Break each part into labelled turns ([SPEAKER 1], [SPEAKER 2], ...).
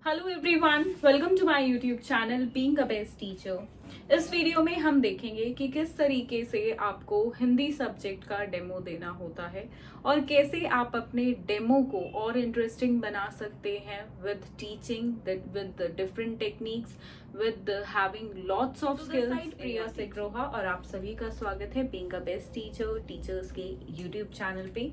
[SPEAKER 1] Hello everyone, welcome to my YouTube channel being a best teacher. इस video में हम देखेंगे कि किस तरीके से आपको हिंदी सब्जेक्ट का डेमो देना होता है और कैसे आप अपने डेमो को और इंटरेस्टिंग बना सकते हैं with teaching, with different techniques, with having lots of skills. Priya Sigroha और आप सभी का स्वागत है being a best teacher teachers के यूट्यूब चैनल पे।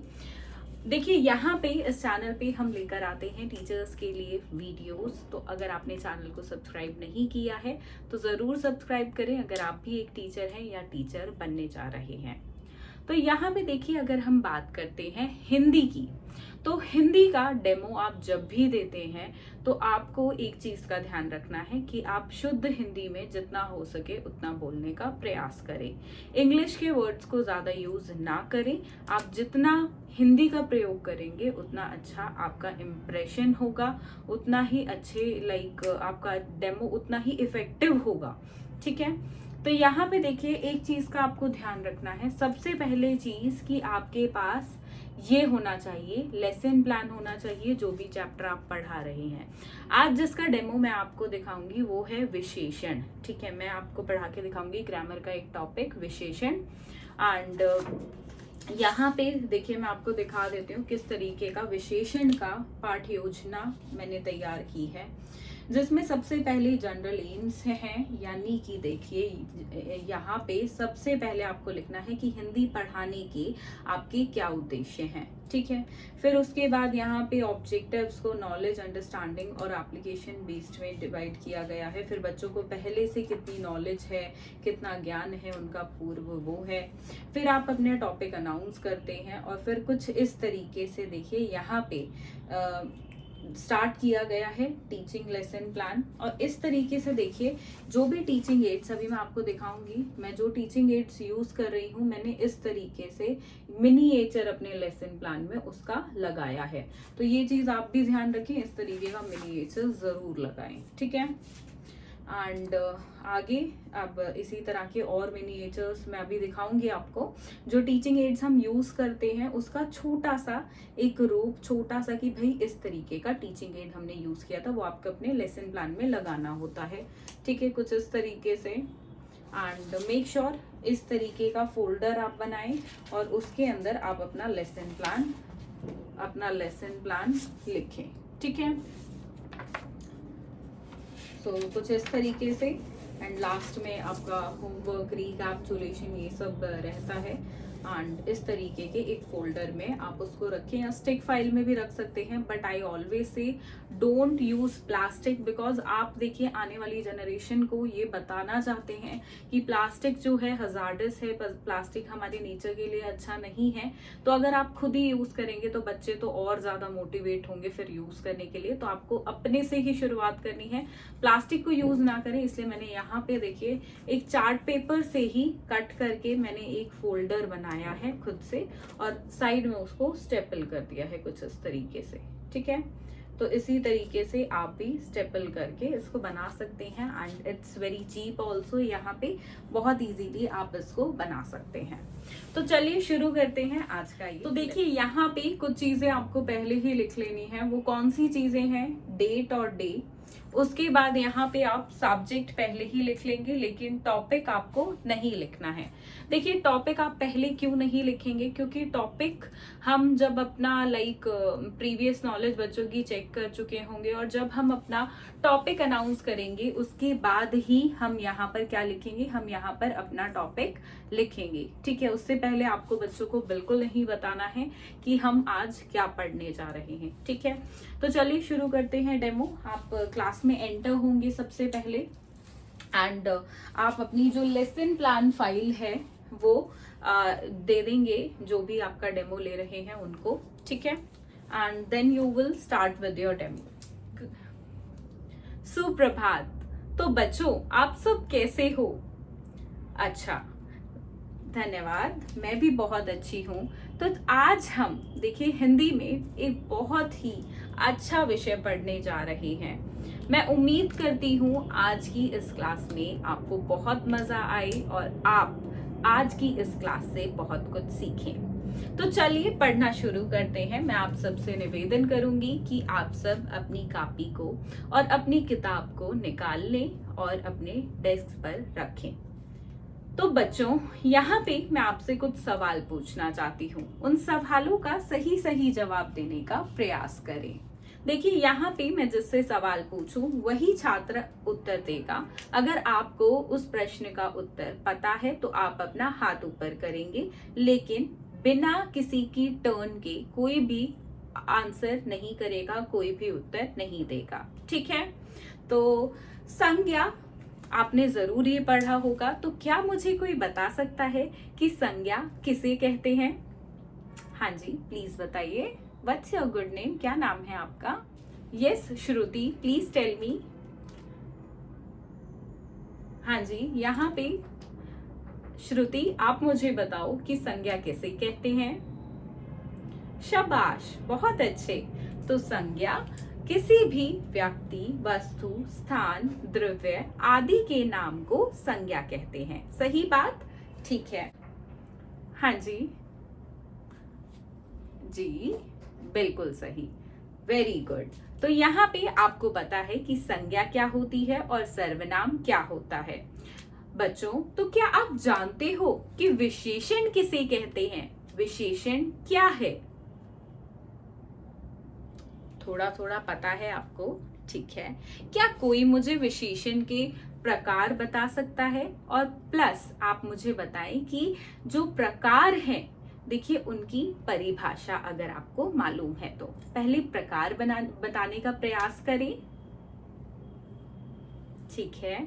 [SPEAKER 1] देखिए, यहाँ पे इस चैनल पे हम लेकर आते हैं टीचर्स के लिए वीडियोस। तो अगर आपने चैनल को सब्सक्राइब नहीं किया है तो ज़रूर सब्सक्राइब करें अगर आप भी एक टीचर हैं या टीचर बनने जा रहे हैं। तो यहाँ पे देखिए, अगर हम बात करते हैं हिंदी की, तो हिंदी का डेमो आप जब भी देते हैं तो आपको एक चीज का ध्यान रखना है कि आप शुद्ध हिंदी में जितना हो सके उतना बोलने का प्रयास करें। इंग्लिश के वर्ड्स को ज्यादा यूज ना करें। आप जितना हिंदी का प्रयोग करेंगे उतना अच्छा आपका इम्प्रेशन होगा, उतना ही अच्छे आपका डेमो उतना ही इफेक्टिव होगा। ठीक है, तो यहाँ पे देखिए, एक चीज का आपको ध्यान रखना है। सबसे पहले चीज कि आपके पास ये होना चाहिए, लेसन प्लान होना चाहिए जो भी चैप्टर आप पढ़ा रहे हैं। आज जिसका डेमो मैं आपको दिखाऊंगी वो है विशेषण। ठीक है, मैं आपको पढ़ा के दिखाऊंगी ग्रामर का एक टॉपिक विशेषण। एंड यहाँ पे देखिए, मैं आपको दिखा देती हूँ किस तरीके का विशेषण का पाठ योजना मैंने तैयार की है, जिसमें सबसे पहले जनरल एम्स हैं। यानी कि देखिए, यहाँ पे सबसे पहले आपको लिखना है कि हिंदी पढ़ाने के आपके क्या उद्देश्य हैं। ठीक है, फिर उसके बाद यहाँ पे ऑब्जेक्टिव्स को नॉलेज, अंडरस्टैंडिंग और एप्लीकेशन बेस्ड में डिवाइड किया गया है। फिर बच्चों को पहले से कितनी नॉलेज है, कितना ज्ञान है उनका पूर्व, वो है। फिर आप अपने टॉपिक अनाउंस करते हैं और फिर कुछ इस तरीके से देखिए यहाँ पे स्टार्ट किया गया है टीचिंग लेसन प्लान। और इस तरीके से देखिए, जो भी टीचिंग एड्स अभी मैं आपको दिखाऊंगी, मैं जो टीचिंग एड्स यूज कर रही हूँ मैंने इस तरीके से मिनिएचर अपने लेसन प्लान में उसका लगाया है। तो ये चीज आप भी ध्यान रखें, इस तरीके का मिनिएचर जरूर लगाएं। ठीक है, एंड आगे अब इसी तरह के और मिनिएचर्स मैं अभी दिखाऊंगी आपको। जो टीचिंग एड्स हम यूज करते हैं उसका छोटा सा एक रूप, छोटा सा कि भाई इस तरीके का टीचिंग एड हमने यूज किया था, वो आपको अपने लेसन प्लान में लगाना होता है। ठीक है, कुछ इस तरीके से। एंड मेक श्योर इस तरीके का फोल्डर आप बनाएं और उसके अंदर आप अपना लेसन प्लान लिखें। ठीक है, सो कुछ इस तरीके से। एंड लास्ट में आपका होमवर्क, रिकैप्चुलेशन, ये सब रहता है। एंड इस तरीके के एक फोल्डर में आप उसको रखें या स्टिक फाइल में भी रख सकते हैं। But I always say don't use plastic, because आप देखिए आने वाली जनरेशन को ये बताना चाहते हैं कि प्लास्टिक जो है हजार्डस है, प्लास्टिक हमारे नेचर के लिए अच्छा नहीं है। तो अगर आप खुद ही यूज करेंगे तो बच्चे तो और ज्यादा मोटिवेट होंगे फिर यूज करने के लिए। तो आपको अपने से ही शुरुआत करनी है, प्लास्टिक को यूज ना करें। इसलिए मैंने यहाँ पे देखिए एक चार्ट पेपर से ही कट करके मैंने एक फोल्डर बनाया है खुद से और साइड में उसको स्टेपल कर दिया है कुछ इस तरीके से। ठीक है, तो इसी तरीके से आप भी स्टेपल करके इसको बना सकते हैं। And it's very cheap also, यहाँ पे बहुत इजीली आप इसको बना सकते हैं। तो चलिए शुरू करते हैं आज का ये। तो देखिए, यहाँ पे कुछ चीजें आपको पहले ही लिख लेनी है। वो कौन सी चीजें हैं? डेट और डे। उसके बाद यहाँ पे आप सब्जेक्ट पहले ही लिख लेंगे, लेकिन टॉपिक आपको नहीं लिखना है। देखिए, टॉपिक आप पहले क्यों नहीं लिखेंगे? क्योंकि टॉपिक हम जब अपना प्रीवियस नॉलेज बच्चों की चेक कर चुके होंगे और जब हम अपना टॉपिक अनाउंस करेंगे उसके बाद ही हम यहाँ पर क्या लिखेंगे? हम यहाँ पर अपना टॉपिक लिखेंगे। ठीक है, उससे पहले आपको बच्चों को बिल्कुल नहीं बताना है कि हम आज क्या पढ़ने जा रहे हैं। ठीक है, तो चलिए शुरू करते हैं डेमो। आप क्लास में एंटर होंगे सबसे पहले एंड आप अपनी जो लेसन प्लान फाइल है वो दे देंगे जो भी आपका डेमो ले रहे हैं उनको। ठीक है, and then you will start with your demo. सुप्रभात। तो बच्चों, आप सब कैसे हो? अच्छा, धन्यवाद, मैं भी बहुत अच्छी हूँ। तो आज हम देखिए हिंदी में एक बहुत ही अच्छा विषय पढ़ने जा रहे हैं। मैं उम्मीद करती हूँ आज की इस क्लास में आपको बहुत मजा आए और आप आज की इस क्लास से बहुत कुछ सीखें। तो चलिए पढ़ना शुरू करते हैं। मैं आप सबसे निवेदन करूंगी कि आप सब अपनी कॉपी को और अपनी किताब को निकाल लें और अपने डेस्क पर रखें। तो बच्चों, यहाँ पे मैं आपसे कुछ सवाल पूछना चाहती हूँ। उन सवालों का सही सही जवाब देने का प्रयास करें। देखिए, यहाँ पे मैं जिससे सवाल पूछूं वही छात्र उत्तर देगा। अगर आपको उस प्रश्न का उत्तर पता है तो आप अपना हाथ ऊपर करेंगे, लेकिन बिना किसी की टर्न के कोई भी आंसर नहीं करेगा, कोई भी उत्तर नहीं देगा। ठीक है? तो संज्ञा आपने जरूर ये पढ़ा होगा। तो क्या मुझे कोई बता सकता है कि संज्ञा किसे कहते हैं? हाँ जी, प्लीज बताइए। What's your good name? क्या नाम है आपका? Yes Shruti, please tell me. हाँ जी, यहाँ पे श्रुति, आप मुझे बताओ कि संज्ञा किसे कहते हैं? शाबाश, बहुत अच्छे। तो संज्ञा किसी भी व्यक्ति, वस्तु, स्थान, द्रव्य आदि के नाम को संज्ञा कहते हैं। सही बात? ठीक है। हाँ जी जी, बिल्कुल सही, वेरी गुड। तो यहाँ पे आपको पता है कि संज्ञा क्या होती है और सर्वनाम क्या होता है। बच्चों, तो क्या आप जानते हो कि विशेषण किसे कहते हैं? विशेषण क्या है? थोड़ा थोड़ा पता है आपको? ठीक है। क्या कोई मुझे विशेषण के प्रकार बता सकता है? और प्लस आप मुझे बताएं कि जो प्रकार हैं, देखिए उनकी परिभाषा अगर आपको मालूम है तो पहले प्रकार बताने का प्रयास करें। ठीक है,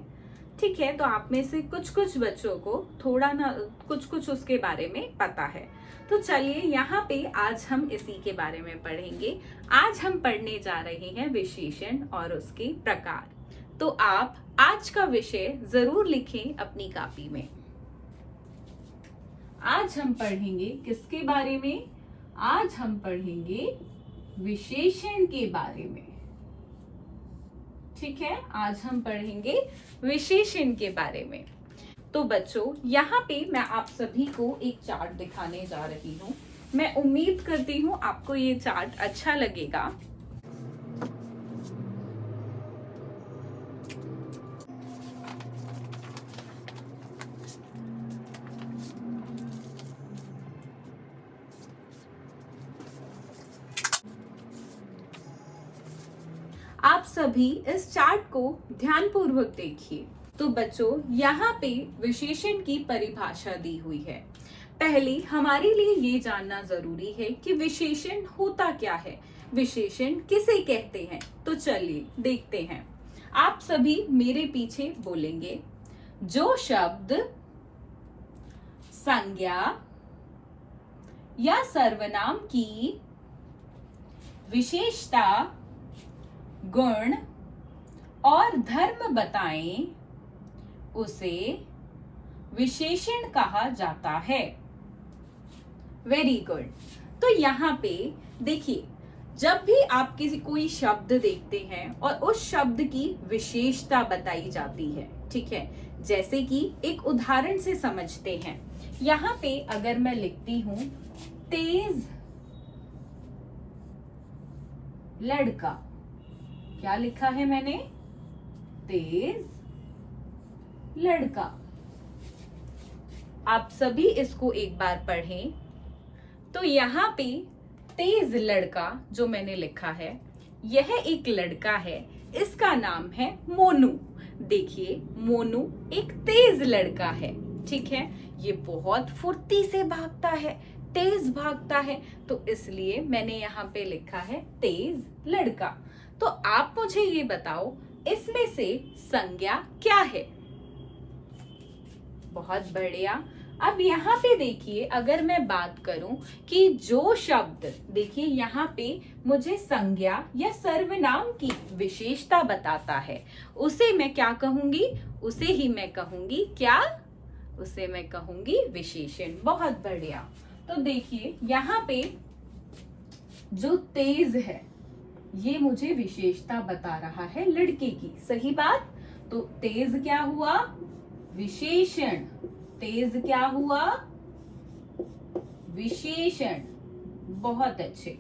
[SPEAKER 1] ठीक है। तो आप में से कुछ कुछ बच्चों को थोड़ा ना कुछ कुछ उसके बारे में पता है। तो चलिए, यहाँ पे आज हम इसी के बारे में पढ़ेंगे। आज हम पढ़ने जा रहे हैं विशेषण और उसके प्रकार। तो आप आज का विषय जरूर लिखें अपनी कॉपी में। आज हम पढ़ेंगे किसके बारे में? आज हम पढ़ेंगे विशेषण के बारे में। ठीक है, आज हम पढ़ेंगे विशेषण के बारे में। तो बच्चों, यहाँ पे मैं आप सभी को एक चार्ट दिखाने जा रही हूँ। मैं उम्मीद करती हूँ आपको ये चार्ट अच्छा लगेगा। आप सभी इस चार्ट को ध्यानपूर्वक देखिए। तो बच्चों, यहाँ पे विशेषण की परिभाषा दी हुई है। पहले हमारे लिए ये जानना जरूरी है कि विशेषण होता क्या है, विशेषण किसे कहते हैं। तो चलिए देखते हैं। आप सभी मेरे पीछे बोलेंगे। जो शब्द संज्ञा या सर्वनाम की विशेषता, गुण और धर्म बताएं, उसे विशेषण कहा जाता है। Very good. तो यहाँ पे देखिए, जब भी आप कोई शब्द देखते हैं और उस शब्द की विशेषता बताई जाती है, ठीक है, जैसे कि एक उदाहरण से समझते हैं। यहाँ पे अगर मैं लिखती हूं तेज लड़का, क्या लिखा है मैंने? तेज लड़का। आप सभी इसको एक बार पढ़ें। तो यहाँ पे तेज लड़का जो मैंने लिखा है, यह एक लड़का है, इसका नाम है मोनू। देखिए, मोनू एक तेज लड़का है। ठीक है, ये बहुत फुर्ती से भागता है, तेज भागता है, तो इसलिए मैंने यहाँ पे लिखा है तेज लड़का। तो आप मुझे ये बताओ, इसमें से संज्ञा क्या है? बहुत बढ़िया। अब यहाँ पे देखिए, अगर मैं बात करूं कि जो शब्द, देखिए यहाँ पे मुझे संज्ञा या सर्वनाम की विशेषता बताता है, उसे मैं क्या कहूंगी? उसे ही मैं कहूंगी क्या? उसे मैं कहूंगी विशेषण। बहुत बढ़िया। तो देखिए यहाँ पे जो तेज है, ये मुझे विशेषता बता रहा है लड़के की। सही बात। तो तेज क्या हुआ? विशेषण। तेज क्या हुआ? विशेषण। बहुत अच्छे,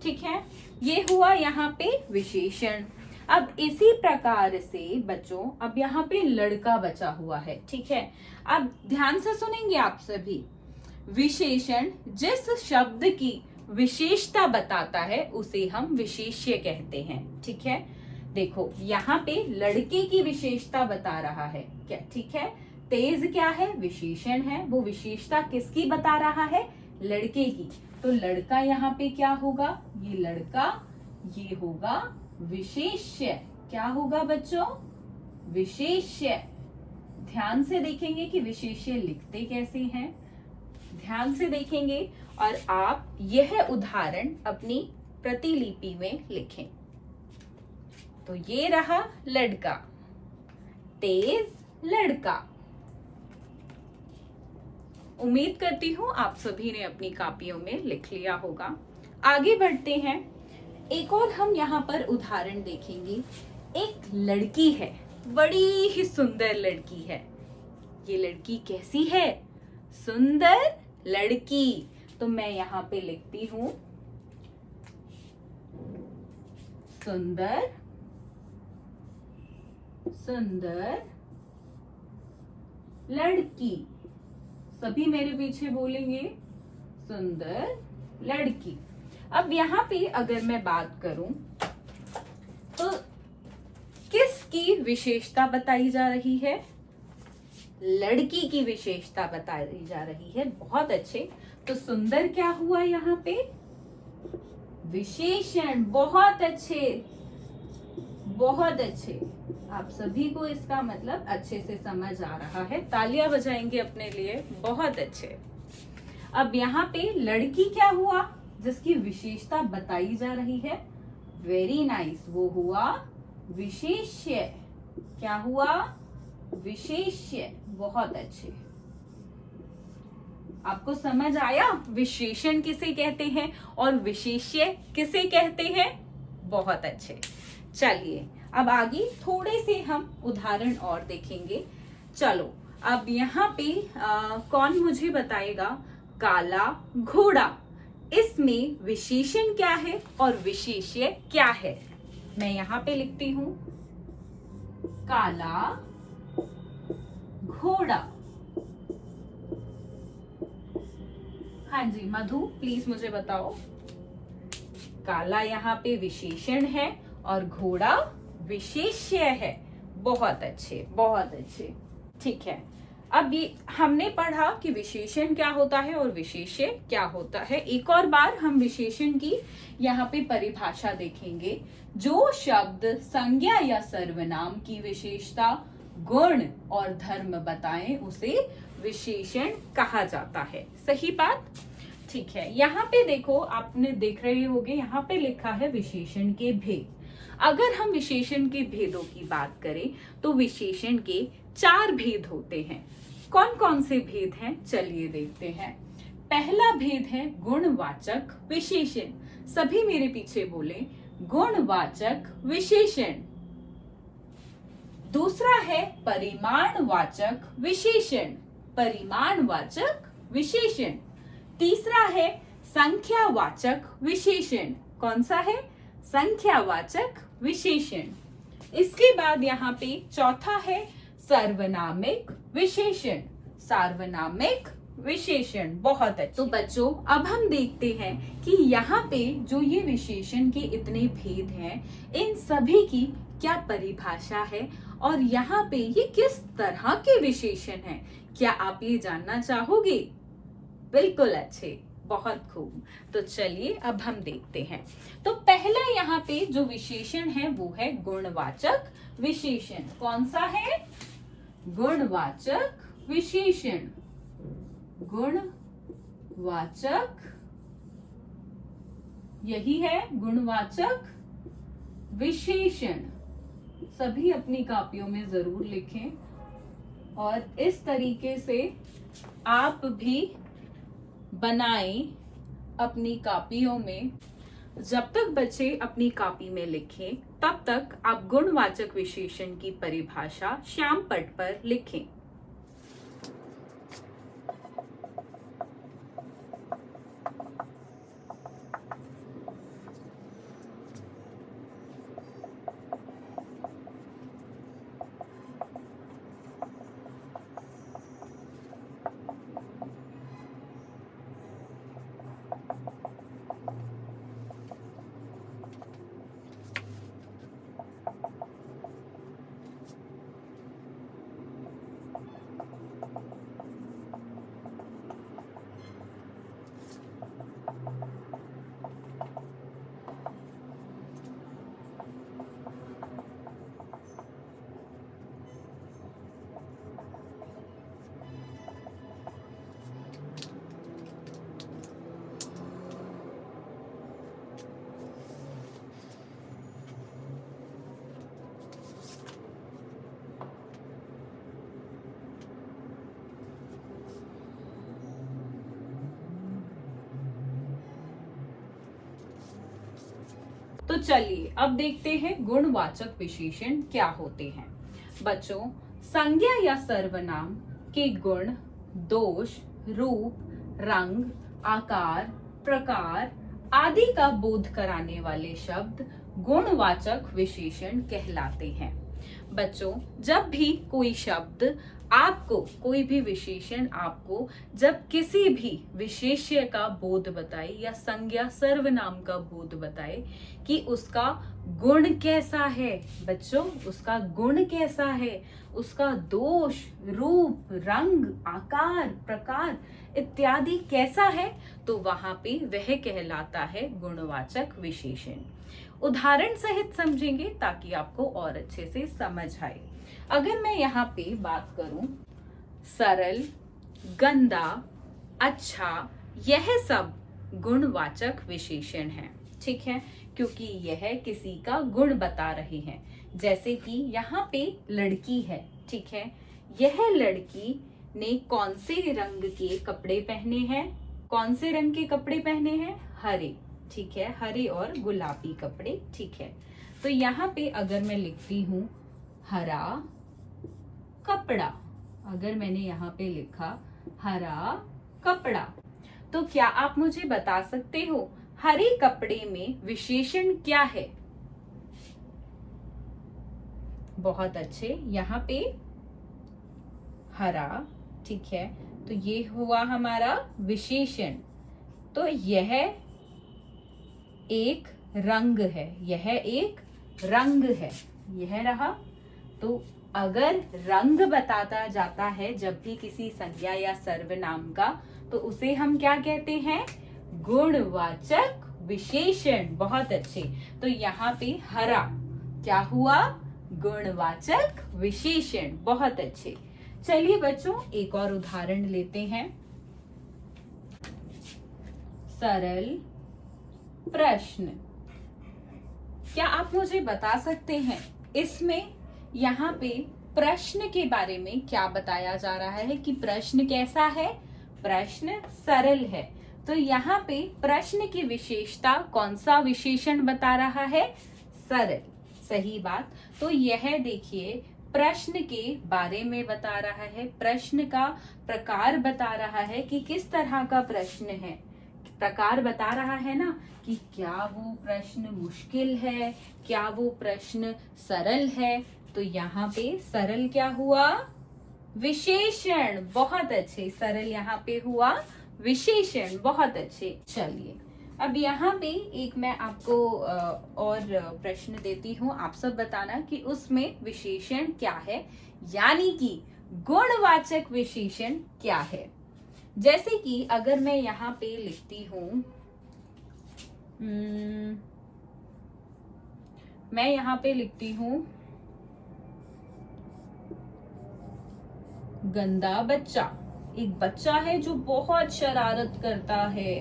[SPEAKER 1] ठीक है, ये हुआ यहाँ पे विशेषण। अब इसी प्रकार से बच्चों, अब यहाँ पे लड़का बचा हुआ है, ठीक है। अब ध्यान से सुनेंगे आप सभी। विशेषण जिस शब्द की विशेषता बताता है उसे हम विशेष्य कहते हैं, ठीक है। देखो यहाँ पे लड़के की विशेषता बता रहा है क्या, ठीक है। तेज क्या है, विशेषण है, वो विशेषता किसकी बता रहा है, लड़के की। तो लड़का यहाँ पे क्या होगा, ये लड़का, ये होगा विशेष्य। क्या होगा बच्चों, विशेष्य। ध्यान से देखेंगे कि विशेष्य लिखते कैसे हैं, ध्यान से देखेंगे और आप यह उदाहरण अपनी प्रतिलिपि में लिखें। तो ये रहा लड़का, तेज लड़का। उम्मीद करती हूं आप सभी ने अपनी कापियों में लिख लिया होगा। आगे बढ़ते हैं, एक और हम यहाँ पर उदाहरण देखेंगे। एक लड़की है, बड़ी ही सुंदर लड़की है। ये लड़की कैसी है, सुंदर लड़की। तो मैं यहाँ पे लिखती हूं सुंदर, सुंदर लड़की। सभी मेरे पीछे बोलेंगे सुंदर लड़की। अब यहाँ पे अगर मैं बात करूं तो किसकी विशेषता बताई जा रही है, लड़की की विशेषता बताई जा रही है। बहुत अच्छे। तो सुंदर क्या हुआ यहाँ पे, विशेषण। बहुत अच्छे, बहुत अच्छे। आप सभी को इसका मतलब अच्छे से समझ आ रहा है, तालियां बजाएंगे अपने लिए। बहुत अच्छे। अब यहाँ पे लड़की क्या हुआ, जिसकी विशेषता बताई जा रही है, वेरी नाइस, वो हुआ विशेष्य। क्या हुआ, विशेष्य। बहुत अच्छे। आपको समझ आया विशेषण किसे कहते हैं और विशेष्य किसे कहते हैं। बहुत अच्छे। चलिए अब आगे थोड़े से हम उदाहरण और देखेंगे। चलो अब यहाँ पे कौन मुझे बताएगा, काला घोड़ा। इसमें विशेषण क्या है और विशेष्य क्या है। मैं यहाँ पे लिखती हूं काला घोड़ा। हाँ जी मधु प्लीज मुझे बताओ। काला यहाँ पे विशेषण है और घोड़ा विशेष्य है। बहुत अच्छे, बहुत अच्छे। ठीक है, अब ये हमने पढ़ा कि विशेषण क्या होता है और विशेष्य क्या होता है। एक और बार हम विशेषण की यहाँ पे परिभाषा देखेंगे। जो शब्द संज्ञा या सर्वनाम की विशेषता, गुण और धर्म बताएं उसे विशेषण कहा जाता है। सही बात। ठीक है, यहाँ पे देखो, आपने देख रहे होंगे यहाँ पे लिखा है विशेषण के भेद। अगर हम विशेषण के भेदों की बात करें तो विशेषण के 4 भेद होते हैं। कौन कौन से भेद हैं, चलिए देखते हैं। पहला भेद है गुणवाचक विशेषण। सभी मेरे पीछे बोले, गुणवाचक विशेषण। दूसरा है परिमाणवाचक विशेषण, परिमाणवाचक विशेषण। तीसरा है संख्यावाचक विशेषण। कौन सा है, संख्यावाचक विशेषण। इसके बाद यहाँ पे चौथा है सार्वनामिक विशेषण, सार्वनामिक विशेषण। बहुत अच्छे। तो बच्चों अब हम देखते हैं कि यहाँ पे जो ये विशेषण के इतने भेद हैं, इन सभी की क्या परिभाषा है और यहाँ पे ये किस तरह के विशेषण हैं। क्या आप ये जानना चाहोगे। बिल्कुल अच्छे, बहुत खूब। तो चलिए अब हम देखते हैं। तो पहला यहाँ पे जो विशेषण है वो है गुणवाचक विशेषण। कौन सा है, गुणवाचक विशेषण। गुणवाचक, यही है गुणवाचक विशेषण। सभी अपनी कापियों में जरूर लिखें और इस तरीके से आप भी बनाएं अपनी कापियों में। जब तक बच्चे अपनी कापी में लिखें तब तक आप गुणवाचक विशेषण की परिभाषा श्याम पट पर लिखें। तो चलिए अब देखते हैं गुणवाचक विशेषण क्या होते हैं। बच्चों, संज्ञा या सर्वनाम के गुण, दोष, रूप, रंग, आकार, प्रकार आदि का बोध कराने वाले शब्द गुणवाचक विशेषण कहलाते हैं। बच्चों, जब भी कोई शब्द आपको, कोई भी विशेषण आपको जब किसी भी विशेष्य का बोध बताए या संज्ञा सर्वनाम का बोध बताए कि उसका गुण कैसा है, बच्चों उसका गुण कैसा है, उसका दोष, रूप, रंग, आकार, प्रकार इत्यादि कैसा है, तो वहां पे वह कहलाता है गुणवाचक विशेषण। उदाहरण सहित समझेंगे ताकि आपको और अच्छे से समझ आए। अगर मैं यहाँ पे बात करूं, सरल, गंदा, अच्छा, यह सब गुणवाचक विशेषण हैं, ठीक है, क्योंकि यह किसी का गुण बता रहे हैं। जैसे कि यहाँ पे लड़की है, ठीक है, यह लड़की ने कौन से रंग के कपड़े पहने हैं, कौन से रंग के कपड़े पहने हैं, हरे, ठीक है, हरे और गुलाबी कपड़े, ठीक है। तो यहाँ पे अगर मैं लिखती हूँ हरा कपड़ा, अगर मैंने यहाँ पे लिखा हरा कपड़ा, तो क्या आप मुझे बता सकते हो हरे कपड़े में विशेषण क्या है? बहुत अच्छे, यहाँ पे हरा, ठीक है, तो ये हुआ हमारा विशेषण। तो यह एक रंग है, यह एक रंग है, यह रहा। तो अगर रंग बताता जाता है जब भी किसी संज्ञा या सर्वनाम का, तो उसे हम क्या कहते हैं? गुणवाचक विशेषण। बहुत अच्छे, तो यहाँ पे हरा क्या हुआ? गुणवाचक विशेषण। बहुत अच्छे। चलिए बच्चों, एक और उदाहरण लेते हैं। सरल प्रश्न। क्या आप मुझे बता सकते हैं इसमें यहाँ पे प्रश्न के बारे में क्या बताया जा रहा है कि प्रश्न कैसा है? प्रश्न सरल है। तो यहाँ पे प्रश्न की विशेषता कौन सा विशेषण बता रहा है? सरल। सही बात। तो यह देखिए प्रश्न के बारे में बता रहा है, प्रश्न का प्रकार बता रहा है कि किस तरह का प्रश्न है। प्रकार बता रहा है ना कि क्या वो प्रश्न मुश्किल है, क्या वो प्रश्न सरल है। तो यहाँ पे सरल क्या हुआ? विशेषण। बहुत अच्छे, सरल यहाँ पे हुआ विशेषण। बहुत अच्छे। चलिए अब यहाँ पे एक मैं आपको और प्रश्न देती हूँ, आप सब बताना कि उसमें विशेषण क्या है, यानी कि गुणवाचक विशेषण क्या है। जैसे कि अगर मैं यहाँ पे लिखती हूँ, मैं यहाँ पे लिखती हूँ गंदा बच्चा। एक बच्चा है जो बहुत शरारत करता है,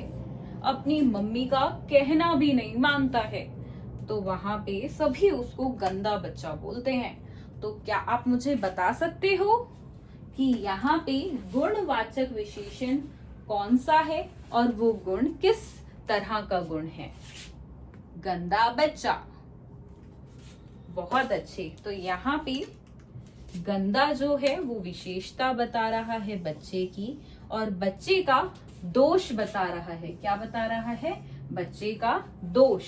[SPEAKER 1] अपनी मम्मी का कहना भी नहीं मानता है, तो वहां पे सभी उसको गंदा बच्चा बोलते हैं। तो क्या आप मुझे बता सकते हो कि यहाँ पे गुणवाचक विशेषण कौन सा है और वो गुण किस तरह का गुण है? गंदा बच्चा। बहुत अच्छे। तो यहाँ पे गंदा जो है वो विशेषता बता रहा है बच्चे की, और बच्चे का दोष बता रहा है। क्या बता रहा है? बच्चे का दोष,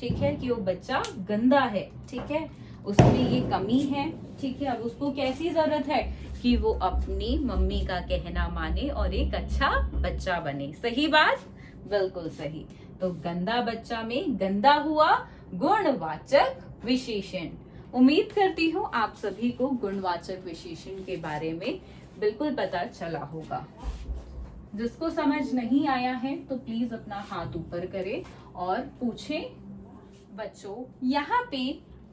[SPEAKER 1] ठीक है, कि वो बच्चा गंदा है, ठीक है, उसमें ये कमी है, ठीक है। अब उसको कैसी जरूरत है कि वो अपनी मम्मी का कहना माने और एक अच्छा बच्चा बने। सही बात, बिल्कुल सही। तो गंदा बच्चा में गंदा हुआ गुणवाचक विशेषण। उम्मीद करती हूँ आप सभी को गुणवाचक विशेषण के बारे में बिल्कुल पता चला होगा। जिसको समझ नहीं आया है तो प्लीज अपना हाथ ऊपर करें और पूछें। बच्चों, यहाँ पे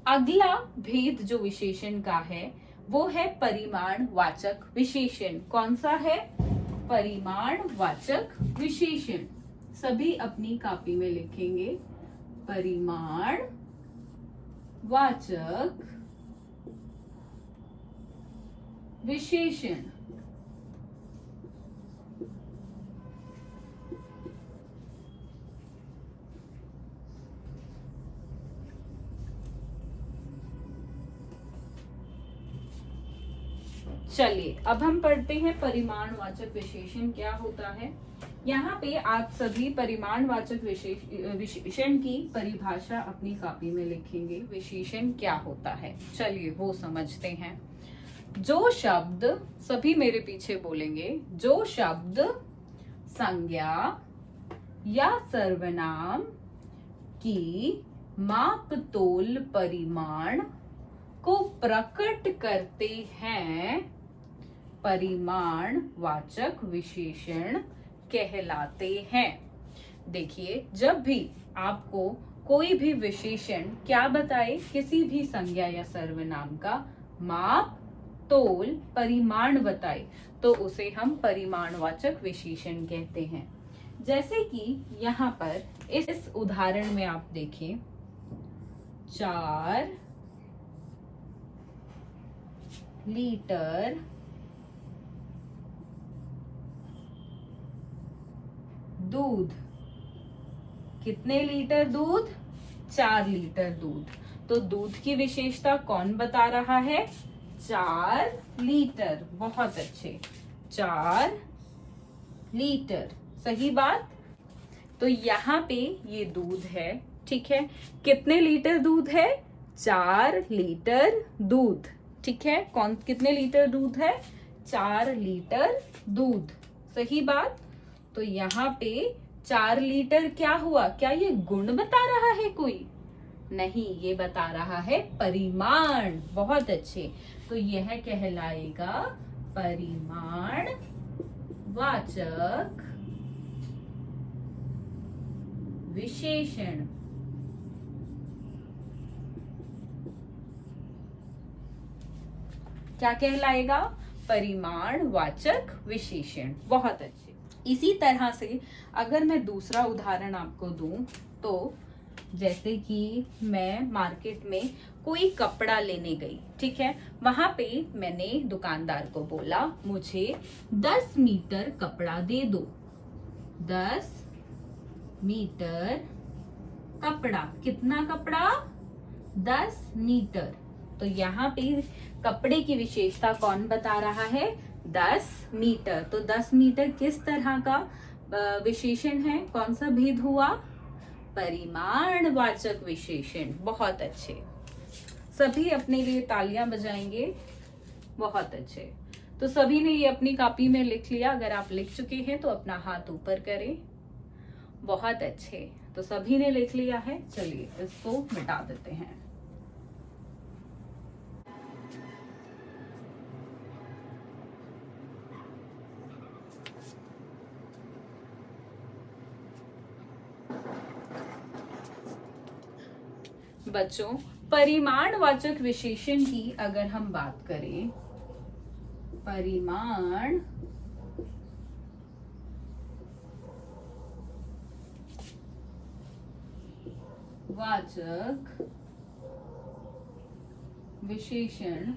[SPEAKER 1] अगला भेद जो विशेषण का है वो है परिमाण वाचक विशेषण। कौन सा है? परिमाण वाचक विशेषण। सभी अपनी कॉपी में लिखेंगे परिमाण वाचक विशेषण। चलिए अब हम पढ़ते हैं परिमाणवाचक विशेषण क्या होता है। यहाँ पे आप सभी परिमाणवाचक विशेषण की परिभाषा अपनी कॉपी में लिखेंगे। विशेषण क्या होता है, चलिए वो समझते हैं। जो शब्द, सभी मेरे पीछे बोलेंगे, जो शब्द संज्ञा या सर्वनाम की माप तोल परिमाण को प्रकट करते हैं, परिमाणवाचक विशेषण कहलाते हैं। देखिए, जब भी आपको कोई भी विशेषण क्या बताए, किसी भी संज्ञा या सर्वनाम का माप तोल परिमाण बताए, तो उसे हम परिमाणवाचक विशेषण कहते हैं। जैसे कि यहाँ पर इस उदाहरण में आप देखें, 4 लीटर दूध। कितने लीटर दूध? 4 लीटर दूध। तो दूध की विशेषता कौन बता रहा है? 4 लीटर। बहुत अच्छे, 4 लीटर, सही बात। तो यहाँ पे ये दूध है, ठीक है। कितने लीटर दूध है? 4 लीटर दूध, ठीक है। कितने लीटर दूध है? 4 लीटर दूध, सही बात। तो यहाँ पे 4 लीटर क्या हुआ? क्या ये गुण बता रहा है कोई? नहीं, ये बता रहा है परिमाण। बहुत अच्छे, तो यह कहलाएगा परिमाणवाचक विशेषण। क्या कहलाएगा? परिमाणवाचक विशेषण। बहुत अच्छे। इसी तरह से अगर मैं दूसरा उदाहरण आपको दूं, तो जैसे कि मैं मार्केट में कोई कपड़ा लेने गई, ठीक है। वहां पे मैंने दुकानदार को बोला, मुझे 10 मीटर कपड़ा दे दो। 10 मीटर कपड़ा। कितना कपड़ा? 10 मीटर। तो यहाँ पे कपड़े की विशेषता कौन बता रहा है? 10 मीटर। तो 10 मीटर किस तरह का विशेषण है? कौन सा भेद हुआ? परिमाणवाचक विशेषण। बहुत अच्छे, सभी अपने लिए तालियां बजाएंगे। बहुत अच्छे। तो सभी ने ये अपनी कॉपी में लिख लिया। अगर आप लिख चुके हैं तो अपना हाथ ऊपर करें। बहुत अच्छे, तो सभी ने लिख लिया है। चलिए इसको मिटा देते हैं। बच्चों, परिमाणवाचक विशेषण की अगर हम बात करें, परिमाण वाचक विशेषण,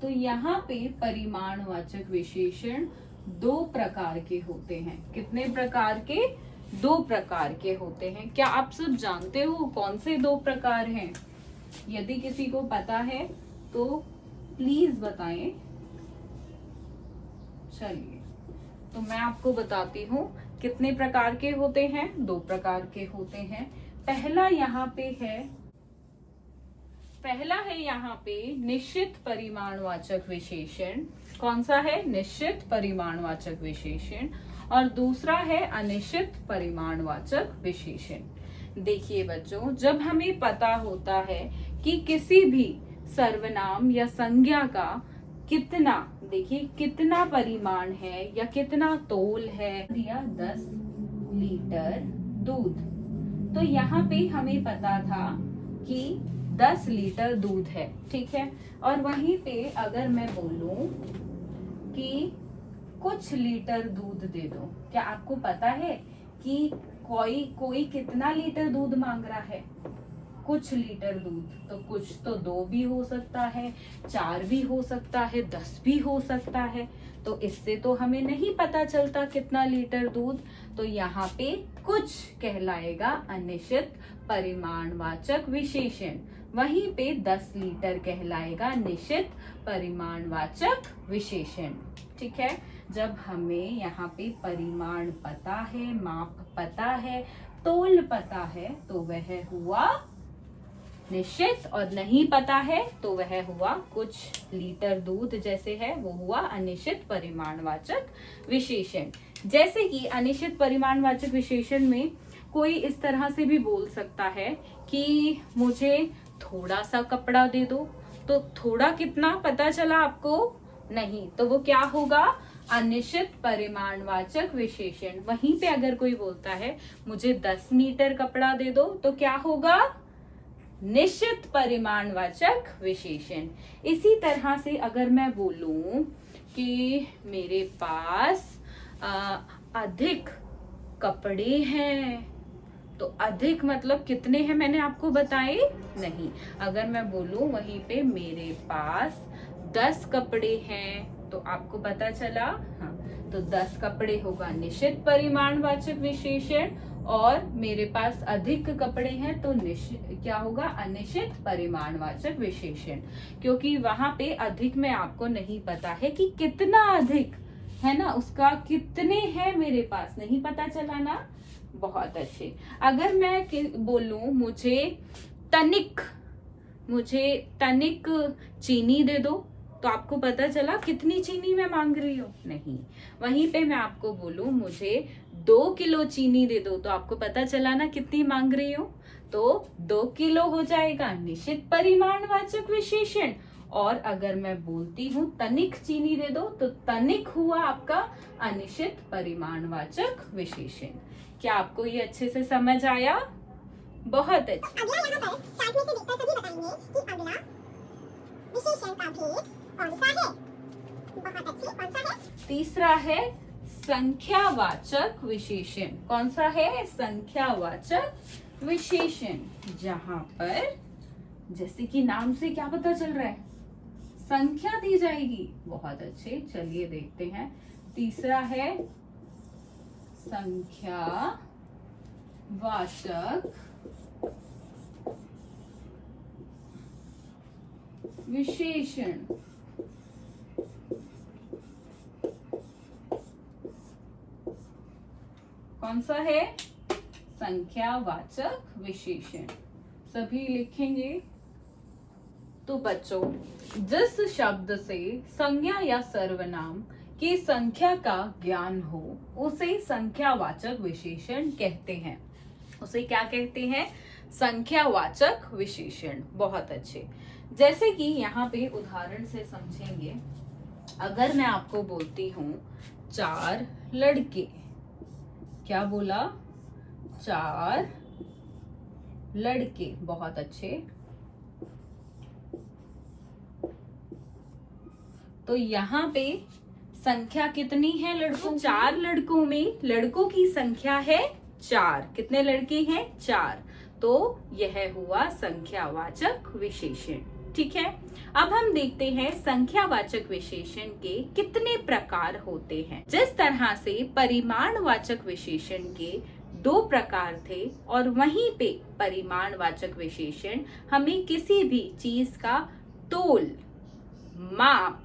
[SPEAKER 1] तो यहाँ पे परिमाणवाचक विशेषण 2 प्रकार के होते हैं। कितने प्रकार के? 2 प्रकार के होते हैं। क्या आप सब जानते हो कौन से 2 प्रकार हैं? यदि किसी को पता है तो प्लीज बताएं। चलिए, तो मैं आपको बताती हूँ कितने प्रकार के होते हैं। 2 प्रकार के होते हैं। पहला यहाँ पे निश्चित परिमाणवाचक विशेषण। कौन सा है? निश्चित परिमाणवाचक विशेषण। और दूसरा है अनिश्चित परिमाणवाचक विशेषण। देखिए बच्चों, जब हमें पता होता है कि किसी भी सर्वनाम या संज्ञा का कितना, देखिए कितना परिमाण है या कितना तोल है, दिया 10 लीटर दूध। तो यहाँ पे हमें पता था कि 10 लीटर दूध है, ठीक है। और वहीं पे अगर मैं बोलूं कि कुछ लीटर दूध दे दो, क्या आपको पता है कि कोई कितना लीटर दूध मांग रहा है? कुछ लीटर दूध, तो कुछ तो 2 भी हो सकता है, 4 भी हो सकता है, 10 भी हो सकता है। तो इससे तो हमें नहीं पता चलता कितना लीटर दूध। तो यहाँ पे कुछ कहलाएगा अनिश्चित परिमाणवाचक विशेषण, वहीं पे 10 लीटर कहलाएगा निश्चित परिमाणवाचक विशेषण। ठीक है, जब हमें यहाँ पे परिमाण पता है, माप पता है, तोल पता है, तो वह हुआ निश्चित, और नहीं पता है तो वह हुआ कुछ लीटर दूध जैसे है, वो हुआ अनिश्चित परिमाणवाचक विशेषण। जैसे कि अनिश्चित परिमाणवाचक विशेषण में कोई इस तरह से भी बोल सकता है कि मुझे थोड़ा सा कपड़ा दे दो, तो थोड़ा कितना पता चला आपको नहीं, तो वो क्या होगा, अनिश्चित परिमाणवाचक विशेषण। वहीं पे अगर कोई बोलता है मुझे 10 मीटर कपड़ा दे दो, तो क्या होगा, निश्चित परिमाणवाचक विशेषण। इसी तरह से अगर मैं बोलूं कि मेरे पास अधिक कपड़े हैं, तो अधिक मतलब कितने हैं मैंने आपको बताए नहीं। अगर मैं बोलूं वहीं पे मेरे पास 10 कपड़े हैं, तो आपको पता चला, हाँ, तो 10 कपड़े होगा निश्चित परिमाणवाचक विशेषण, और मेरे पास अधिक कपड़े हैं तो क्या होगा, अनिश्चित परिमाणवाचक विशेषण। क्योंकि वहां पे अधिक में आपको नहीं पता है कि कितना अधिक है ना, उसका कितने हैं मेरे पास नहीं पता चला ना। बहुत अच्छे। अगर मैं बोलूं मुझे तनिक चीनी दे दो, तो आपको पता चला कितनी चीनी मैं मांग रही हूँ नहीं। वहीं पे मैं आपको बोलूं मुझे 2 किलो चीनी दे दो, तो आपको पता चला ना कितनी मांग रही हूँ, तो 2 किलो हो जाएगा निश्चित परिमाणवाचक विशेषण। और अगर मैं बोलती हूँ तनिक चीनी दे दो, तो तनिक हुआ आपका अनिश्चित परिमाणवाचक विशेषण। क्या आपको ये अच्छे से समझ आया? बहुत अच्छे।
[SPEAKER 2] अगला यहाँ पर चार्ट में से देखकर सभी बताएंगे कि अगला विशेषण का भेद कौन सा है। बहुत अच्छे, कौन सा है?
[SPEAKER 1] तीसरा है संख्यावाचक विशेषण। कौन सा है? संख्यावाचक विशेषण, जहां पर जैसे कि नाम से क्या पता चल रहा है, संख्या दी जाएगी। बहुत अच्छे, चलिए देखते हैं। तीसरा है संख्यावाचक विशेषण। कौन सा है? संख्यावाचक विशेषण। सभी लिखेंगे। तो बच्चों, जिस शब्द से संज्ञा या सर्वनाम की संख्या का ज्ञान हो उसे संख्यावाचक विशेषण कहते हैं। उसे क्या कहते हैं? संख्यावाचक विशेषण। बहुत अच्छे। जैसे कि यहाँ पे उदाहरण से समझेंगे। अगर मैं आपको बोलती हूँ 4 लड़के, क्या बोला? 4 लड़के। बहुत अच्छे। तो यहाँ पे संख्या कितनी है लड़कों? 4 लड़कों में लड़कों की संख्या है 4। कितने लड़के हैं? 4। तो यह हुआ संख्यावाचक विशेषण। ठीक है। अब हम देखते हैं संख्यावाचक विशेषण के कितने प्रकार होते हैं। जिस तरह से परिमाणवाचक विशेषण के 2 प्रकार थे, और वहीं पे परिमाणवाचक विशेषण हमें किसी भी चीज का तोल, माप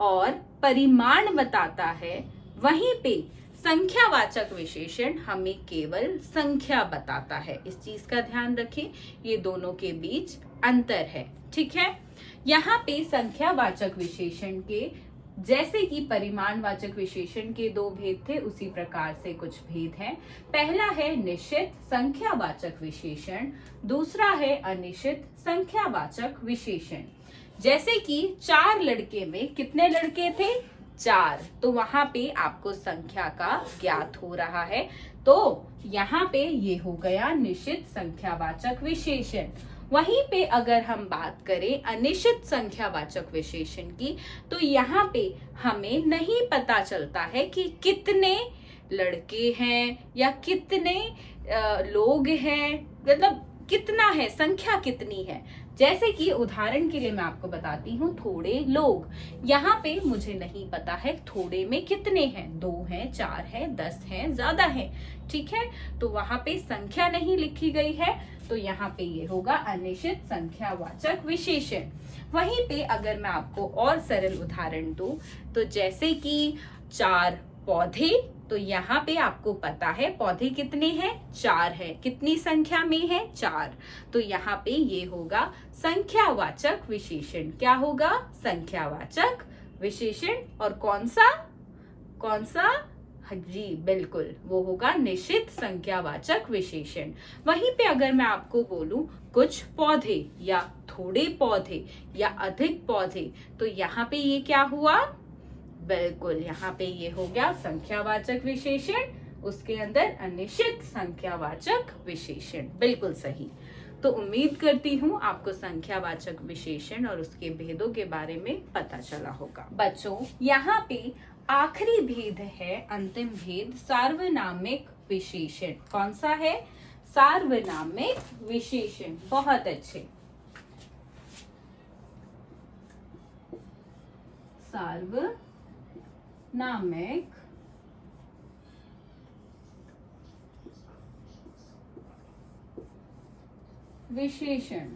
[SPEAKER 1] और परिमाण बताता है, वहीं पे संख्यावाचक विशेषण हमें केवल संख्या बताता है। इस चीज का ध्यान रखें, ये दोनों के बीच अंतर है। ठीक है। यहाँ पे संख्यावाचक विशेषण के जैसे कि परिमाणवाचक विशेषण के 2 भेद थे, उसी प्रकार से कुछ भेद हैं। पहला है निश्चित संख्यावाचक विशेषण, दूसरा है अनिश्चित संख्यावाचक विशेषण। जैसे कि 4 लड़के में कितने लड़के थे? 4। तो वहां पे आपको संख्या का ज्ञात हो रहा है, तो यहाँ पे ये हो गया निश्चित संख्यावाचक विशेषण। वहीं पे अगर हम बात करें अनिश्चित संख्यावाचक विशेषण की, तो यहाँ पे हमें नहीं पता चलता है कि कितने लड़के हैं या कितने लोग हैं, मतलब कितना है, संख्या कितनी है। जैसे कि उदाहरण के लिए मैं आपको बताती हूँ, थोड़े लोग, यहाँ पे मुझे नहीं पता है थोड़े में कितने हैं, 2 हैं, 4 हैं, 10 हैं, ज्यादा है, ठीक है। तो वहां पे संख्या नहीं लिखी गई है, तो यहाँ पे ये होगा अनिश्चित संख्यावाचक विशेषण। वहीं पे अगर मैं आपको और सरल उदाहरण दूं, तो जैसे कि 4 पौधे, तो यहाँ पे आपको पता है पौधे कितने हैं, 4 है, कितनी संख्या में है, 4। तो यहाँ पे ये होगा संख्यावाचक विशेषण। क्या होगा, संख्यावाचक विशेषण। और कौन सा, जी बिल्कुल, वो होगा निश्चित संख्यावाचक विशेषण। वहीं पे अगर मैं आपको बोलूं कुछ पौधे या थोड़े पौधे या अधिक पौधे, तो यहाँ पे ये क्या हुआ, बिल्कुल यहाँ पे ये हो गया संख्यावाचक विशेषण, उसके अंदर अनिश्चित संख्यावाचक विशेषण। बिल्कुल सही। तो उम्मीद करती हूँ आपको संख्यावाचक विशेषण और उसके भेदों के बारे में पता चला होगा। बच्चों, यहाँ पे आखिरी भेद है, अंतिम भेद, सार्वनामिक विशेषण। कौन सा है, सार्वनामिक विशेषण। बहुत अच्छे, सार्वनामिक विशेषण।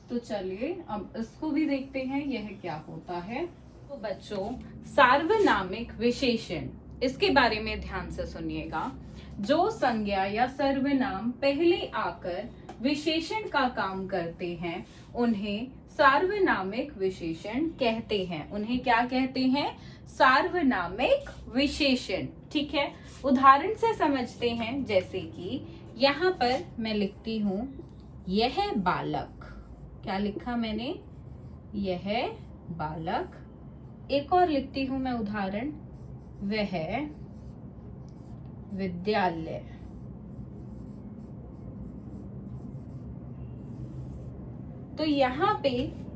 [SPEAKER 1] तो चलिए अब इसको भी देखते हैं यह क्या होता है। तो बच्चों, सार्वनामिक विशेषण, इसके बारे में ध्यान से सुनिएगा। जो संज्ञा या सर्वनाम पहले आकर विशेषण का काम करते हैं, उन्हें सार्वनामिक विशेषण कहते हैं। उन्हें क्या कहते हैं, सार्वनामिक विशेषण। ठीक है, उदाहरण से समझते हैं। जैसे कि यहाँ पर मैं लिखती हूँ यह बालक, क्या लिखा मैंने, यह बालक। एक और लिखती हूं मैं उदाहरण, वह विद्यालय। तो यहाँ पे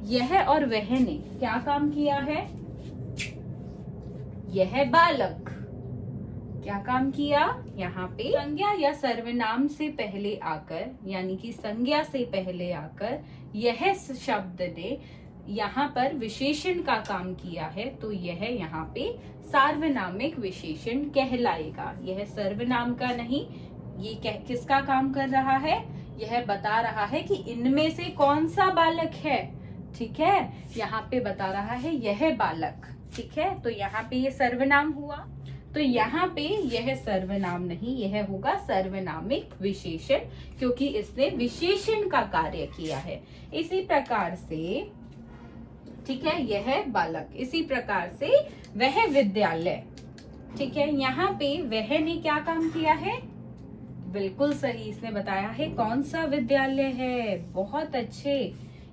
[SPEAKER 1] यह और वह ने क्या काम किया है, यह बालक क्या काम किया, यहाँ पे संज्ञा या सर्वनाम से पहले आकर, यानी कि संज्ञा से पहले आकर यह शब्द ने यहाँ पर विशेषण का काम किया है, तो यह यहाँ पे सार्वनामिक विशेषण कहलाएगा। यह सर्वनाम का नहीं, ये किसका काम कर रहा है, यह बता रहा है कि इनमें से कौन सा बालक है। ठीक है, यहाँ पे बता रहा है यह बालक। ठीक है, तो यहाँ पे ये सर्वनाम हुआ। तो यहाँ पे यह सर्वनाम नहीं, यह होगा सर्वनामिक विशेषण, क्योंकि इसने विशेषण का कार्य किया है। इसी प्रकार से, ठीक है, यह बालक, इसी प्रकार से वह विद्यालय। ठीक है, यहाँ पे वह ने क्या काम किया है, बिल्कुल सही, इसने बताया है कौन सा विद्यालय है। बहुत अच्छे,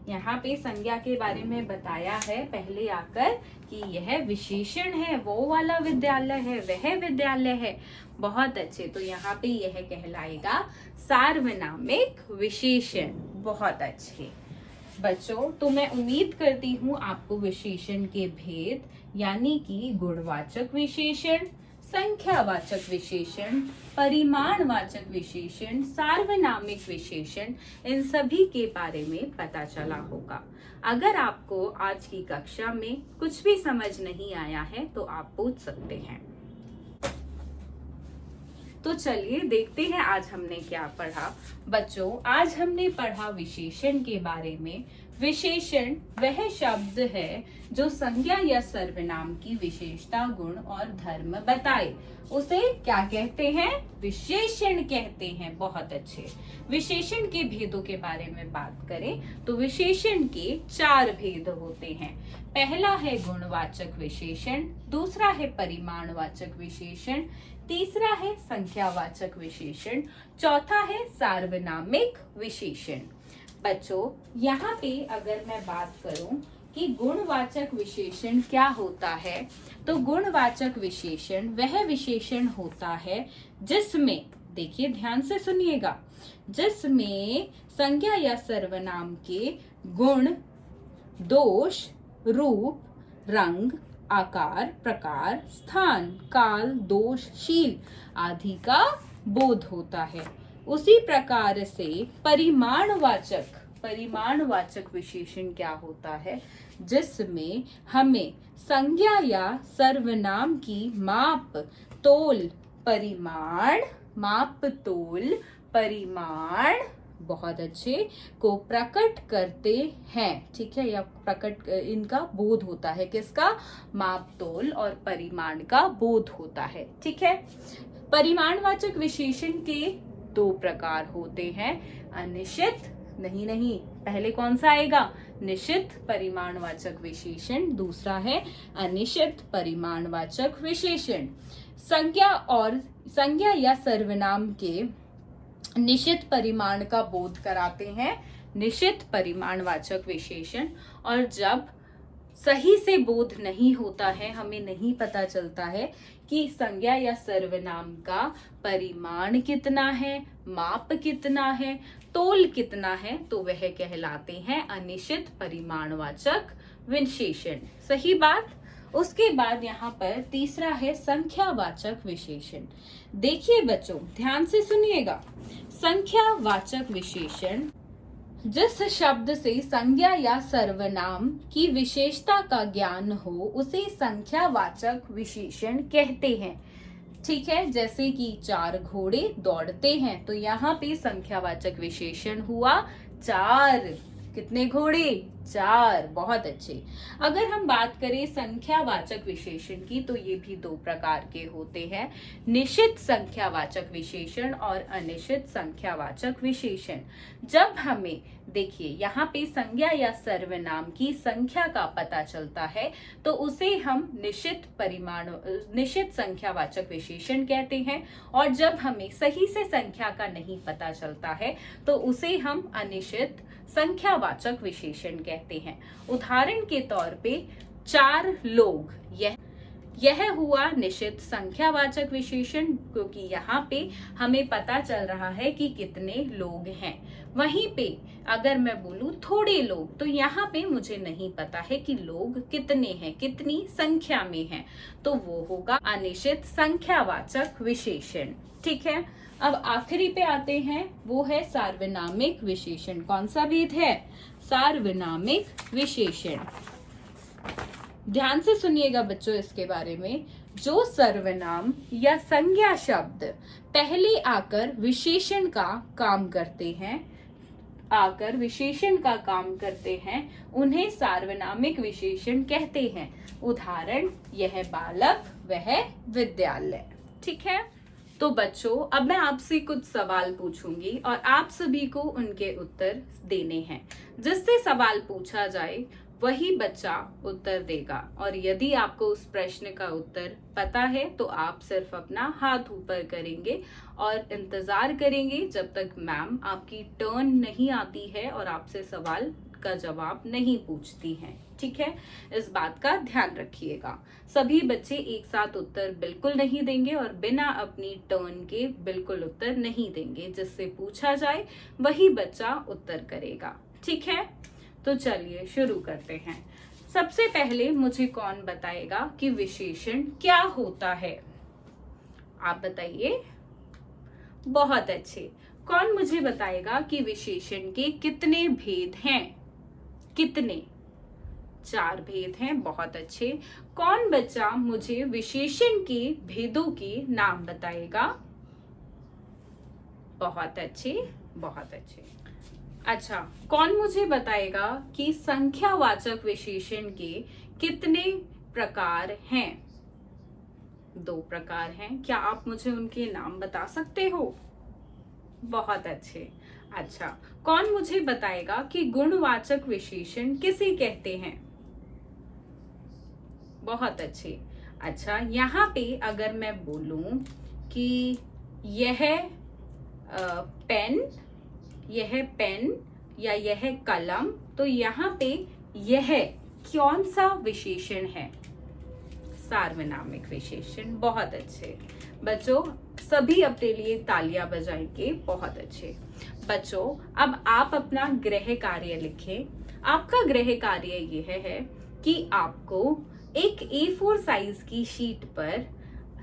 [SPEAKER 1] यहाँ पे संज्ञा के बारे में बताया है पहले आकर कि यह विशेषण है, वो वाला विद्यालय है, वह विद्यालय है। बहुत अच्छे, तो यहाँ पे यह कहलाएगा सार्वनामिक विशेषण। बहुत अच्छे बच्चों, तो मैं उम्मीद करती हूँ आपको विशेषण के भेद, यानी कि गुणवाचक विशेषण, संख्यावाचक विशेषण, परिमाणवाचक विशेषण, सार्वनामिक विशेषण, इन सभी के बारे में पता चला होगा। अगर आपको आज की कक्षा में कुछ भी समझ नहीं आया है तो आप पूछ सकते हैं। तो चलिए देखते हैं आज हमने क्या पढ़ा। बच्चों, आज हमने पढ़ा विशेषण के बारे में। विशेषण वह शब्द है जो संज्ञा या सर्वनाम की विशेषता, गुण और धर्म बताए, उसे क्या कहते हैं, विशेषण कहते हैं। बहुत अच्छे, विशेषण के भेदों के बारे में बात करें तो विशेषण के 4 भेद होते हैं। पहला है गुणवाचक विशेषण, दूसरा है परिमाणवाचक विशेषण, तीसरा है संख्यावाचक विशेषण, चौथा है सार्वनामिक विशेषण। बच्चों, यहाँ पे अगर मैं बात करूं कि गुणवाचक विशेषण क्या होता है, तो गुणवाचक विशेषण वह विशेषण होता है जिसमें, देखिए ध्यान से सुनिएगा, जिसमें संज्ञा या सर्वनाम के गुण, दोष, रूप, रंग, आकार, प्रकार, स्थान, काल, दोष, शील आदि का बोध होता है। उसी प्रकार से परिमाणवाचक विशेषण क्या होता है, जिसमें हमें संज्ञा या सर्वनाम की माप तोल परिमाण बहुत अच्छे को प्रकट करते हैं। ठीक है, या प्रकट इनका बोध होता है, किसका? माप तोल और परिमाण का बोध होता है। ठीक है, परिमाणवाचक विशेषण के दो प्रकार होते हैं, अनिश्चित नहीं, पहले कौन सा आएगा? निश्चित परिमाणवाचक विशेषण, दूसरा है अनिश्चित परिमाणवाचक विशेषण। संज्ञा या सर्वनाम के निश्चित परिमाण का बोध कराते हैं निश्चित परिमाणवाचक विशेषण, और जब सही से बोध नहीं होता है, हमें नहीं पता चलता है कि संज्ञा या सर्वनाम का परिमाण कितना है, माप कितना है, तोल कितना है, तो वह कहलाते हैं अनिश्चित परिमाणवाचक विशेषण। सही बात। उसके बाद यहाँ पर तीसरा है संख्यावाचक विशेषण। देखिए बच्चों, ध्यान से सुनिएगा। संख्यावाचक विशेषण जिस शब्द से संज्ञा या सर्वनाम की विशेषता का ज्ञान हो, उसे संख्यावाचक विशेषण कहते हैं। ठीक है, जैसे कि 4 घोड़े दौड़ते हैं, तो यहाँ पे संख्यावाचक विशेषण हुआ 4। कितने घोड़े? 4। बहुत अच्छे। अगर हम बात करें संख्यावाचक विशेषण की, तो ये भी दो प्रकार के होते हैं, निश्चित संख्यावाचक विशेषण और अनिश्चित संख्यावाचक विशेषण। जब हमें देखिए यहाँ पे संज्ञा या सर्वनाम की संख्या का पता चलता है, तो उसे हम निश्चित संख्यावाचक विशेषण कहते हैं, और जब हमें सही से संख्या का नहीं पता चलता है, तो उसे हम अनिश्चित संख्यावाचक विशेषण कहते हैं। उदाहरण के तौर पे 4 लोग, यह हुआ निश्चित संख्यावाचक विशेषण, क्योंकि यहाँ पे हमें पता चल रहा है कि कितने लोग हैं। वहीं पे अगर मैं बोलूं थोड़े लोग, तो यहाँ पे मुझे नहीं पता है कि लोग कितने हैं, कितनी संख्या में हैं, तो वो होगा अनिश्चित संख्यावाचक विशेषण। ठीक है, अब आखिरी पे आते हैं, वो है सार्वनामिक विशेषण। कौन सा भेद है? सार्वनामिक विशेषण। ध्यान से सुनिएगा बच्चों इसके बारे में। जो सर्वनाम या संज्ञा शब्द पहले आकर विशेषण का काम करते हैं, उन्हें सार्वनामिक विशेषण कहते हैं। उदाहरण, यह बालक, वह विद्यालय। ठीक है, तो बच्चों अब मैं आपसे कुछ सवाल पूछूंगी और आप सभी को उनके उत्तर देने हैं। जिससे सवाल पूछा जाए वही बच्चा उत्तर देगा, और यदि आपको उस प्रश्न का उत्तर पता है तो आप सिर्फ अपना हाथ ऊपर करेंगे और इंतजार करेंगे जब तक मैम आपकी टर्न नहीं आती है और आपसे सवाल का जवाब नहीं पूछती हैं। ठीक है, इस बात का ध्यान रखिएगा। सभी बच्चे एक साथ उत्तर बिल्कुल नहीं देंगे और बिना अपनी टर्न के बिल्कुल उत्तर नहीं देंगे। जिससे पूछा जाए वही बच्चा उत्तर करेगा। ठीक है, तो चलिए शुरू करते हैं। सबसे पहले मुझे कौन बताएगा कि विशेषण क्या होता है? आप बताइए। बहुत अच्छे। कौन मुझे बताएगा कि विशेषण के कितने भेद हैं? कितने? 4 भेद हैं। बहुत अच्छे। कौन बच्चा मुझे विशेषण के भेदों के नाम बताएगा? बहुत अच्छे, बहुत अच्छे। अच्छा, कौन मुझे बताएगा कि संख्यावाचक विशेषण के कितने प्रकार हैं? 2 प्रकार हैं। क्या आप मुझे उनके नाम बता सकते हो? बहुत अच्छे। अच्छा, कौन मुझे बताएगा कि गुणवाचक विशेषण किसे कहते हैं? बहुत अच्छे। अच्छा, यहाँ पे अगर मैं बोलूं कि यह पेन या यह कलम, तो यहाँ पे यह कौन सा विशेषण है? सार्वनामिक विशेषण। बहुत अच्छे बच्चों, सभी अपने लिए तालियां बजाएंगे। बहुत अच्छे बच्चों, अब आप अपना गृह कार्य लिखें। आपका गृह कार्य यह है कि आपको एक A4 साइज की शीट पर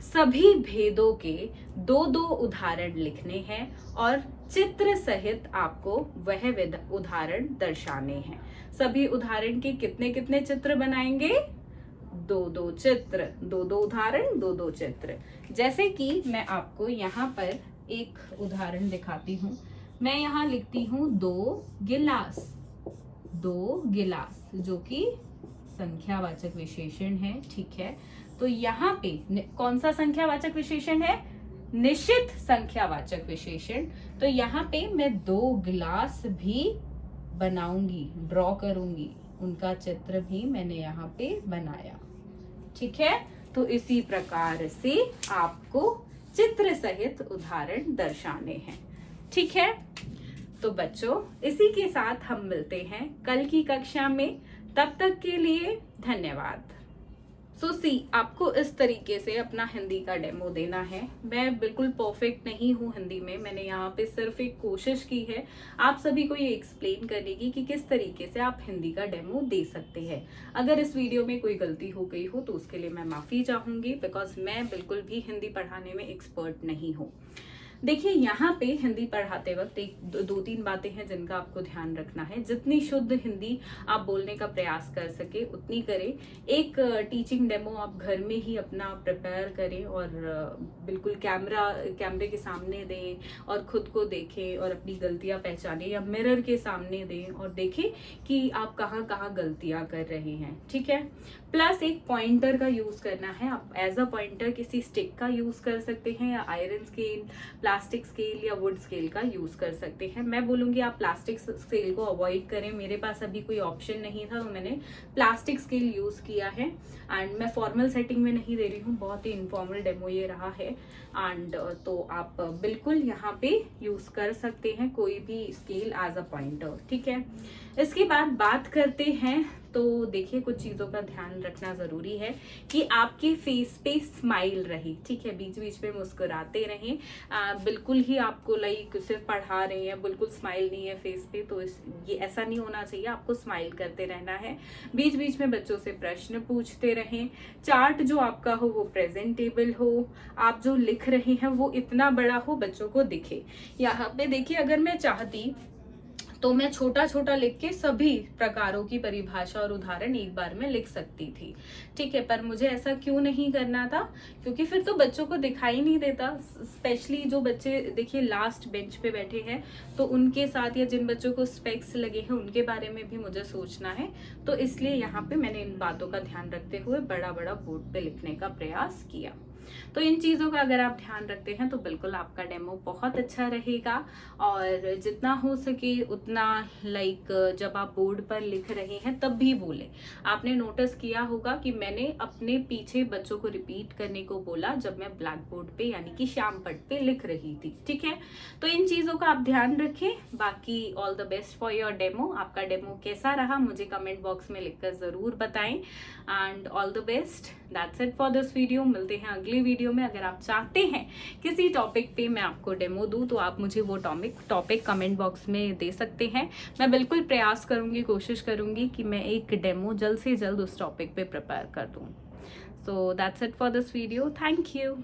[SPEAKER 1] सभी भेदों के 2-2 उदाहरण लिखने हैं और चित्र सहित आपको वह उदाहरण दर्शाने हैं। सभी उदाहरण के कितने कितने चित्र बनाएंगे? 2-2 चित्र, 2-2 उदाहरण, 2-2 चित्र। जैसे कि मैं आपको यहाँ पर एक उदाहरण दिखाती हूँ। मैं यहाँ लिखती हूँ 2 गिलास, 2 गिलास, जो कि संख्यावाचक विशेषण है। ठीक है, तो यहाँ पे कौन सा संख्यावाचक विशेषण है? निश्चित संख्यावाचक विशेषण। तो यहाँ पे मैं 2 गिलास भी बनाऊंगी, ड्रॉ करूंगी, उनका चित्र भी मैंने यहाँ पे बनाया। ठीक है, तो इसी प्रकार से आपको चित्र सहित उदाहरण दर्शाने हैं। ठीक है, तो बच्चों इसी के साथ हम मिलते हैं कल की कक्षा में। तब तक के लिए धन्यवाद। आपको इस तरीके से अपना हिंदी का डेमो देना है। मैं बिल्कुल परफेक्ट नहीं हूँ हिंदी में, मैंने यहाँ पे सिर्फ एक कोशिश की है आप सभी को ये एक्सप्लेन करने की कि किस तरीके से आप हिंदी का डेमो दे सकते हैं। अगर इस वीडियो में कोई गलती हो गई हो तो उसके लिए मैं माफ़ी चाहूँगी, बिकॉज मैं बिल्कुल भी हिंदी पढ़ाने में एक्सपर्ट नहीं हूँ। देखिए, यहाँ पे हिंदी पढ़ाते वक्त एक 2-3 बातें हैं जिनका आपको ध्यान रखना है। जितनी शुद्ध हिंदी आप बोलने का प्रयास कर सके उतनी करें। एक टीचिंग डेमो आप घर में ही अपना प्रिपेयर करें और बिल्कुल कैमरे के सामने दें और खुद को देखें और अपनी गलतियाँ पहचानें, या मिरर के सामने दें और देखें कि आप कहाँ कहाँ गलतियाँ कर रहे हैं। ठीक है, प्लस एक पॉइंटर का यूज़ करना है। आप एज अ पॉइंटर किसी स्टिक का यूज़ कर सकते हैं, या आयरन स्केल, प्लास्टिक स्केल या वुड स्केल का यूज कर सकते हैं। मैं बोलूंगी आप प्लास्टिक स्केल को अवॉइड करें। मेरे पास अभी कोई ऑप्शन नहीं था तो मैंने प्लास्टिक स्केल यूज किया है। एंड मैं फॉर्मल सेटिंग में नहीं दे रही हूँ, बहुत ही इनफॉर्मल डेमो ये रहा है। एंड तो आप बिल्कुल यहाँ पे यूज कर सकते हैं कोई भी स्केल एज अ पॉइंटर। ठीक है, इसके बाद बात करते हैं। तो देखिए, कुछ चीज़ों का ध्यान रखना ज़रूरी है कि आपके फेस पे स्माइल रहे। ठीक है, बीच बीच में मुस्कुराते रहें। बिल्कुल ही आपको लाइक सिर्फ पढ़ा रहे हैं, बिल्कुल स्माइल नहीं है फेस पे, तो ये ऐसा नहीं होना चाहिए। आपको स्माइल करते रहना है। बीच बीच में बच्चों से प्रश्न पूछते रहें। चार्ट जो आपका हो वो प्रेजेंटेबल हो। आप जो लिख रहे हैं वो इतना बड़ा हो बच्चों को दिखे। यहाँ पे देखिए, अगर मैं चाहती तो मैं छोटा छोटा लिख के सभी प्रकारों की परिभाषा और उदाहरण एक बार में लिख सकती थी। ठीक है, पर मुझे ऐसा क्यों नहीं करना था? क्योंकि फिर तो बच्चों को दिखाई नहीं देता। स्पेशली जो बच्चे देखिए लास्ट बेंच पे बैठे हैं, तो उनके साथ, या जिन बच्चों को स्पेक्स लगे हैं उनके बारे में भी मुझे सोचना है। तो इसलिए यहाँ पे मैंने इन बातों का ध्यान रखते हुए बड़ा बड़ा बोर्ड पे लिखने का प्रयास किया। तो इन चीज़ों का अगर आप ध्यान रखते हैं तो बिल्कुल आपका डेमो बहुत अच्छा रहेगा। और जितना हो सके उतना लाइक जब आप बोर्ड पर लिख रहे हैं तब भी बोले। आपने नोटिस किया होगा कि मैंने अपने पीछे बच्चों को रिपीट करने को बोला जब मैं ब्लैक बोर्ड पे यानी कि श्याम पट पे लिख रही थी। ठीक है, तो इन चीज़ों का आप ध्यान रखें। बाकी all the best for your demo. आपका डेमो कैसा रहा मुझे कमेंट बॉक्स में लिखकर ज़रूर बताएं। And all the best. That's it for this video. मिलते हैं अगली वीडियो में। अगर आप चाहते हैं किसी टॉपिक पे मैं आपको डेमो दूं तो आप मुझे वो टॉपिक कमेंट बॉक्स में दे सकते हैं। मैं बिल्कुल प्रयास करूंगी, कोशिश करूंगी कि मैं एक डेमो जल्द से जल्द उस टॉपिक पे प्रिपेयर कर दूं। So that's it for this video. Thank you.